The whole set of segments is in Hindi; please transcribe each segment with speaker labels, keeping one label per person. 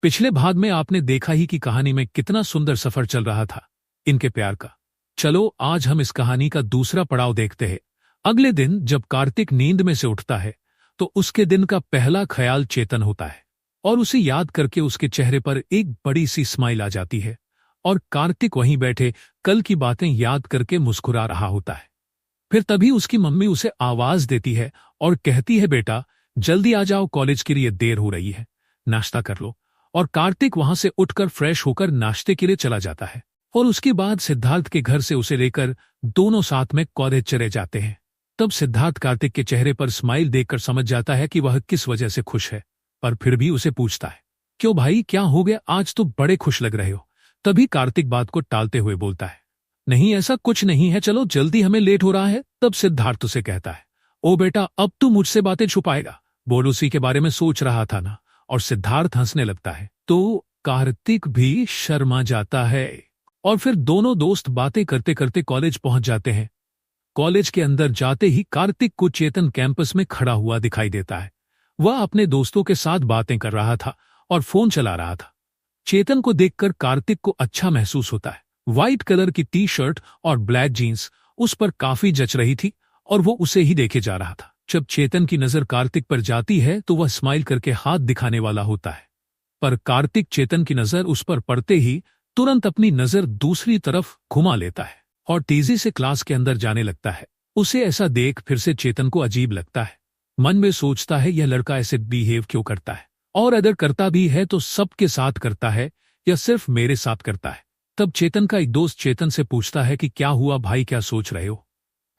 Speaker 1: पिछले भाग में आपने देखा ही कि कहानी में कितना सुंदर सफर चल रहा था इनके प्यार का। चलो आज हम इस कहानी का दूसरा पड़ाव देखते हैं। अगले दिन जब कार्तिक नींद में से उठता है तो उसके दिन का पहला ख्याल चेतन होता है और उसे याद करके उसके चेहरे पर एक बड़ी सी स्माइल आ जाती है और कार्तिक वहीं बैठे कल की बातें याद करके मुस्कुरा रहा होता है। फिर तभी उसकी मम्मी उसे आवाज देती है और कहती है, बेटा जल्दी आ जाओ, कॉलेज के लिए देर हो रही है, नाश्ता कर लो। और कार्तिक वहां से उठकर फ्रेश होकर नाश्ते के लिए चला जाता है और उसके बाद सिद्धार्थ के घर से उसे लेकर दोनों साथ में कॉलेज चले जाते हैं। तब सिद्धार्थ कार्तिक के चेहरे पर स्माइल देखकर समझ जाता है कि वह किस वजह से खुश है, पर फिर भी उसे पूछता है, क्यों भाई, क्या हो गया, आज तो बड़े खुश लग रहे हो। तभी कार्तिक बात को टालते हुए बोलता है, नहीं ऐसा कुछ नहीं है, चलो जल्दी, हमें लेट हो रहा है। तब सिद्धार्थ उसे कहता है, ओ बेटा अब तू मुझसे बातें छुपाएगा, बोल उसी के बारे में सोच रहा था ना। और सिद्धार्थ हंसने लगता है तो कार्तिक भी शर्मा जाता है और फिर दोनों दोस्त बातें करते करते कॉलेज पहुंच जाते हैं। कॉलेज के अंदर जाते ही कार्तिक को चेतन कैंपस में खड़ा हुआ दिखाई देता है। वह अपने दोस्तों के साथ बातें कर रहा था और फोन चला रहा था। चेतन को देखकर कार्तिक को अच्छा महसूस होता है। व्हाइट कलर की टी शर्ट और ब्लैक जीन्स उस पर काफी जच रही थी और वो उसे ही देखे जा रहा था। जब चेतन की नजर कार्तिक पर जाती है तो वह स्माइल करके हाथ दिखाने वाला होता है, पर कार्तिक चेतन की नजर उस पर पड़ते ही तुरंत अपनी नजर दूसरी तरफ घुमा लेता है और तेजी से क्लास के अंदर जाने लगता है। उसे ऐसा देख फिर से चेतन को अजीब लगता है। मन में सोचता है, यह लड़का ऐसे बिहेव क्यों करता है, और अगर करता भी है तो सबके साथ करता है या सिर्फ मेरे साथ करता है। तब चेतन का एक दोस्त चेतन से पूछता है कि क्या हुआ भाई, क्या सोच रहे हो।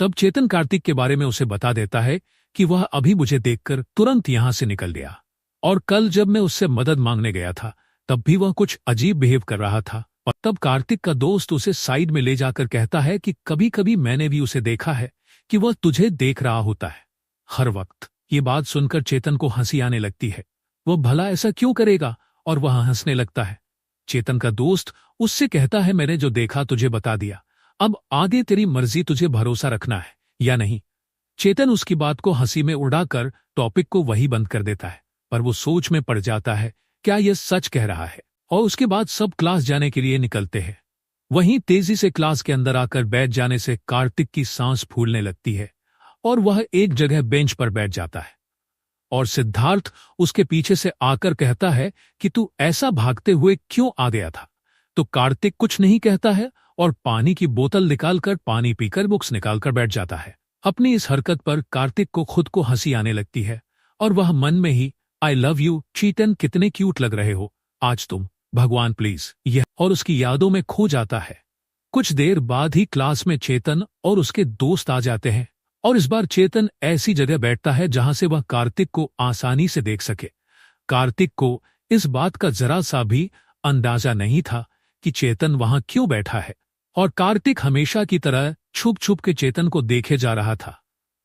Speaker 1: तब चेतन कार्तिक के बारे में उसे बता देता है कि वह अभी मुझे देखकर तुरंत यहां से निकल गया और कल जब मैं उससे मदद मांगने गया था तब भी वह कुछ अजीब बिहेव कर रहा था। और तब कार्तिक का दोस्त उसे साइड में ले जाकर कहता है कि कभी कभी मैंने भी उसे देखा है कि वह तुझे देख रहा होता है हर वक्त। ये बात सुनकर चेतन को हंसी आने लगती है। वह भला ऐसा क्यों करेगा, और वह हंसने लगता है। चेतन का दोस्त उससे कहता है, मैंने जो देखा तुझे बता दिया, अब आगे तेरी मर्जी, तुझे भरोसा रखना है या नहीं। चेतन उसकी बात को हंसी में उड़ाकर टॉपिक को वही बंद कर देता है, पर वो सोच में पड़ जाता है क्या यह सच कह रहा है। और उसके बाद सब क्लास जाने के लिए निकलते हैं। वहीं तेजी से क्लास के अंदर आकर बैठ जाने से कार्तिक की सांस फूलने लगती है और वह एक जगह बेंच पर बैठ जाता है। और सिद्धार्थ उसके पीछे से आकर कहता है कि तू ऐसा भागते हुए क्यों आ गया था। तो कार्तिक कुछ नहीं कहता है और पानी की बोतल निकालकर पानी पीकर बुक्स निकालकर बैठ जाता है। अपनी इस हरकत पर कार्तिक को खुद को हंसी आने लगती है और वह मन में ही, आई लव यू चेतन, कितने क्यूट लग रहे हो आज तुम, भगवान प्लीज, यह और उसकी यादों में खो जाता है। कुछ देर बाद ही क्लास में चेतन और उसके दोस्त आ जाते हैं और इस बार चेतन ऐसी जगह बैठता है जहां से वह कार्तिक को आसानी से देख सके। कार्तिक को इस बात का जरा सा भी अंदाजा नहीं था कि चेतन वहां क्यों बैठा है और कार्तिक हमेशा की तरह छुप छुप के चेतन को देखे जा रहा था।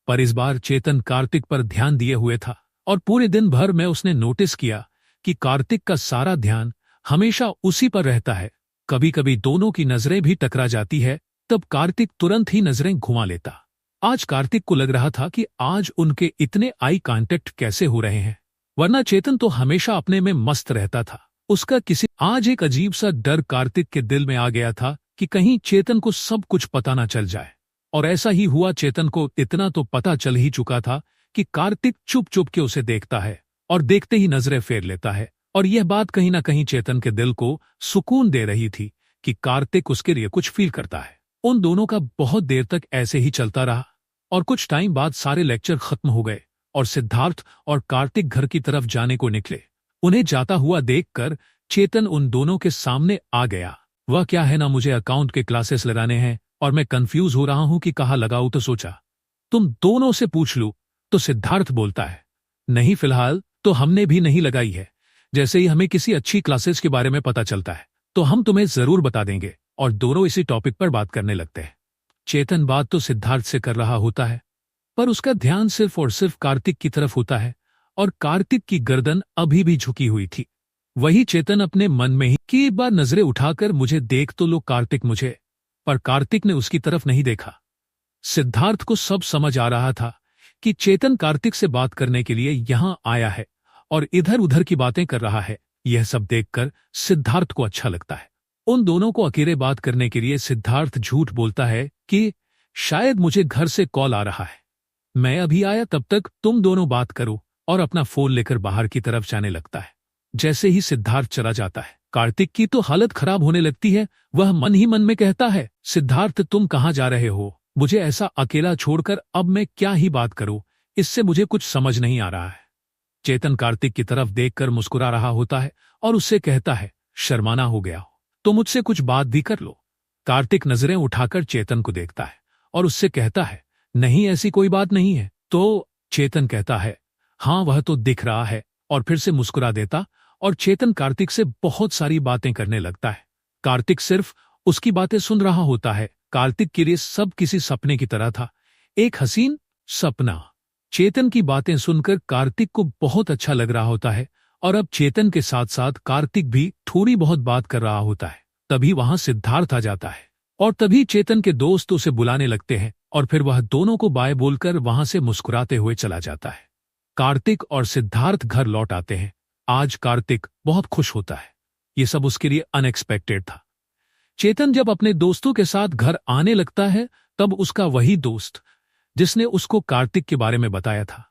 Speaker 1: पर इस बार चेतन कार्तिक पर ध्यान दिए हुए था और पूरे दिन भर में उसने नोटिस किया कि कार्तिक का सारा ध्यान हमेशा उसी पर रहता है। कभी कभी दोनों की नजरें भी टकरा जाती है, तब कार्तिक तुरंत ही नजरें घुमा लेता। आज कार्तिक को लग रहा था कि आज उनके इतने आई कांटेक्ट कैसे हो रहे हैं, वरना चेतन तो हमेशा अपने में मस्त रहता था। उसका किसी आज एक अजीब सा डर कार्तिक के दिल में आ गया था कि कहीं चेतन को सब कुछ पता ना चल जाए। और ऐसा ही हुआ। चेतन को इतना तो पता चल ही चुका था कि कार्तिक चुप चुप के उसे देखता है और देखते ही नजरें फेर लेता है। और यह बात कहीं ना कहीं चेतन के दिल को सुकून दे रही थी कि कार्तिक उसके लिए कुछ फील करता है। उन दोनों का बहुत देर तक ऐसे ही चलता रहा और कुछ टाइम बाद सारे लेक्चर खत्म हो गए और सिद्धार्थ और कार्तिक घर की तरफ जाने को निकले। उन्हें जाता हुआ देखकर चेतन उन दोनों के सामने आ गया। वह क्या है ना, मुझे अकाउंट के क्लासेस लगाने हैं और मैं कंफ्यूज हो रहा हूं कि कहाँ लगाऊं, तो सोचा तुम दोनों से पूछ लूं। तो सिद्धार्थ बोलता है, नहीं फिलहाल तो हमने भी नहीं लगाई है, जैसे ही हमें किसी अच्छी क्लासेस के बारे में पता चलता है तो हम तुम्हें जरूर बता देंगे। और दोनों इसी टॉपिक पर बात करने लगते हैं। चेतन बात तो सिद्धार्थ से कर रहा होता है, पर उसका ध्यान सिर्फ और सिर्फ कार्तिक की तरफ होता है और कार्तिक की गर्दन अभी भी झुकी हुई थी। वही चेतन अपने मन में ही कि एक बार नजरें उठाकर मुझे देख तो लो कार्तिक, मुझे। पर कार्तिक ने उसकी तरफ नहीं देखा। सिद्धार्थ को सब समझ आ रहा था कि चेतन कार्तिक से बात करने के लिए यहां आया है और इधर उधर की बातें कर रहा है। यह सब देखकर सिद्धार्थ को अच्छा लगता है। उन दोनों को अकेले बात करने के लिए सिद्धार्थ झूठ बोलता है कि शायद मुझे घर से कॉल आ रहा है, मैं अभी आया, तब तक तुम दोनों बात करो, और अपना फोन लेकर बाहर की तरफ जाने लगता है। जैसे ही सिद्धार्थ चला जाता है, कार्तिक की तो हालत खराब होने लगती है। वह मन ही मन में कहता है, सिद्धार्थ तुम कहाँ जा रहे हो? मुझे ऐसा अकेला छोड़कर अब मैं क्या ही बात करूं? इससे मुझे कुछ समझ नहीं आ रहा है। चेतन कार्तिक की तरफ देखकर मुस्कुरा रहा होता है और उससे कहता है, शर्माना हो गया हो तो मुझसे कुछ बात भी कर लो। कार्तिक नजरें उठाकर चेतन को देखता है और उससे कहता है, नहीं ऐसी कोई बात नहीं है। तो चेतन कहता है, हाँ वह तो दिख रहा है, और फिर से मुस्कुरा देता और चेतन कार्तिक से बहुत सारी बातें करने लगता है। कार्तिक सिर्फ उसकी बातें सुन रहा होता है। कार्तिक के लिए सब किसी सपने की तरह था, एक हसीन सपना। चेतन की बातें सुनकर कार्तिक को बहुत अच्छा लग रहा होता है और अब चेतन के साथ साथ कार्तिक भी थोड़ी बहुत बात कर रहा होता है। तभी वहां सिद्धार्थ आ जाता है और तभी चेतन के दोस्त उसे बुलाने लगते हैं और फिर वह दोनों को बाय बोलकर वहां से मुस्कुराते हुए चला जाता है। कार्तिक और सिद्धार्थ घर लौट आते हैं। आज कार्तिक बहुत खुश होता है, ये सब उसके लिए अनएक्सपेक्टेड था। चेतन जब अपने दोस्तों के साथ घर आने लगता है तब उसका वही दोस्त जिसने उसको कार्तिक के बारे में बताया था,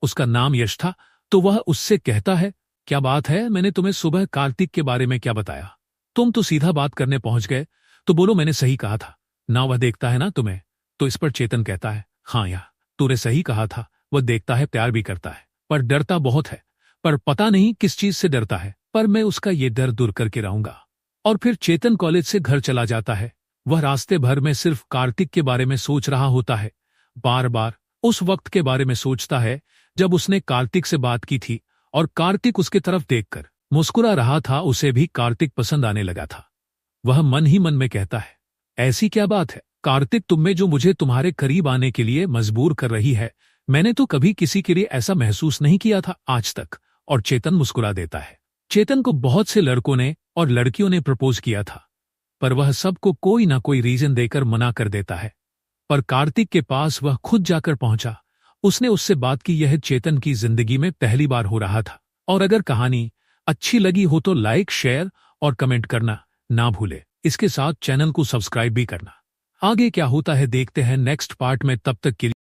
Speaker 1: उसका नाम यश था, तो वह उससे कहता है, क्या बात है, मैंने तुम्हें सुबह कार्तिक के बारे में क्या बताया? तुम तो सीधा बात करने पहुंच गए, तो बोलो मैंने सही कहा था ना, वह देखता है ना तुम्हें। तो इस पर चेतन कहता है, हाँ यार तूने सही कहा था, वह देखता है, प्यार भी करता है, पर डरता बहुत है, पर पता नहीं किस चीज से डरता है, पर मैं उसका ये डर दूर करके रहूंगा। और फिर चेतन कॉलेज से घर चला जाता है। वह रास्ते भर में सिर्फ कार्तिक के बारे में सोच रहा होता है, बार बार उस वक्त के बारे में सोचता है जब उसने कार्तिक से बात की थी और कार्तिक उसके तरफ देखकर मुस्कुरा रहा था, उसे भी कार्तिक पसंद आने लगा था। वह मन ही मन में कहता है, ऐसी क्या बात है कार्तिक तुम में जो मुझे तुम्हारे करीब आने के लिए मजबूर कर रही है? मैंने तो कभी किसी के लिए ऐसा महसूस नहीं किया था आज तक। और चेतन मुस्कुरा देता है। चेतन को बहुत से लड़कों ने और लड़कियों ने प्रपोज किया था, पर वह सबको कोई ना कोई रीजन देकर मना कर देता है। पर कार्तिक के पास वह खुद जाकर पहुंचा। उसने उससे बात की। यह चेतन की जिंदगी में पहली बार हो रहा था। और अगर कहानी अच्छी लगी हो तो लाइक, शेयर और कमेंट करना ना भूले। इसके साथ चैनल को सब्सक्राइब भी करना। आगे क्या होता है देखते हैं नेक्स्ट पार्ट में, तब तक के लिए